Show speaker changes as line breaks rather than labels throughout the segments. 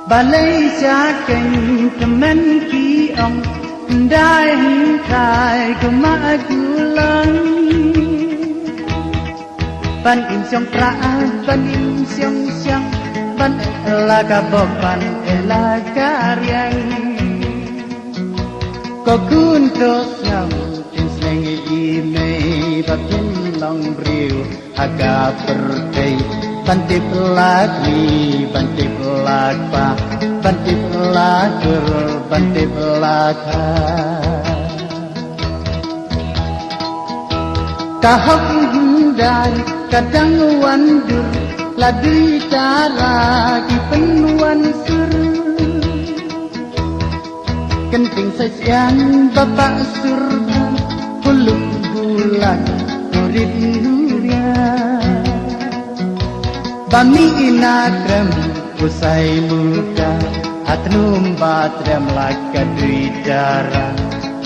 Balai jaken kemen kiong Ndai hingkai kemagulang Ban im siong praan, ban im siong siang Ban elaga bopan, elaga riang Ko kuntuk ngam tin sengi imei Bapin long briu aga pertai Banti pelak ni, banti pelak pa Banti pelak ger, banti pelak ha Kahok hindai, kadang wandur Ladui cara ki penuan sur Kenting sesian bapak surga Puluk bulan, murid durian Bami inagram usai muda Atnum batrem laka dui dara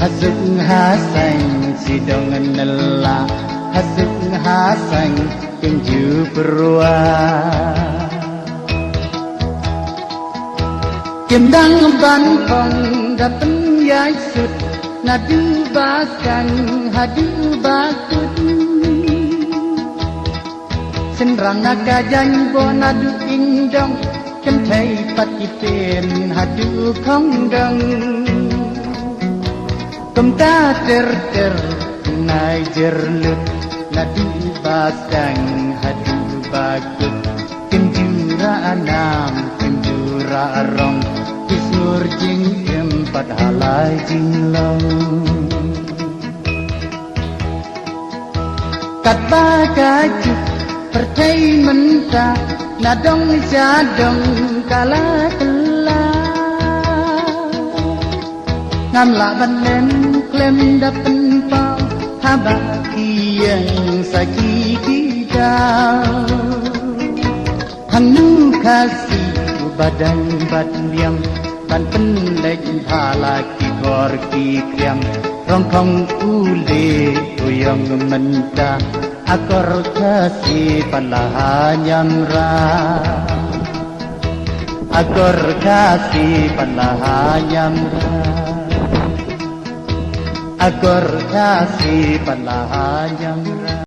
Hasuk hasang sidongan nela Hasuk hasang kenju perua Kendang banpong dapen yai sud Nadu bakan hadu bakut Senrang naga janbo nadu indong Kentai patipen hadu kongdong Kumta ter nai jerlut Nadu basang hadu bakut Kenjura anam kenjura arong Kisur jing empat halai jinglong Kat bagajuk Pertai mentah nadong jadong kala kela Ngamla banen klem dapen pau Haba kiyang saki kidau Hanu kasih badang badliam Ban pendek halaki kor kikiam Rongkong ule uyang mentah Akor kasih palahanyam ra Akor kasih palahanyam ra Akor kasih palahanyam ra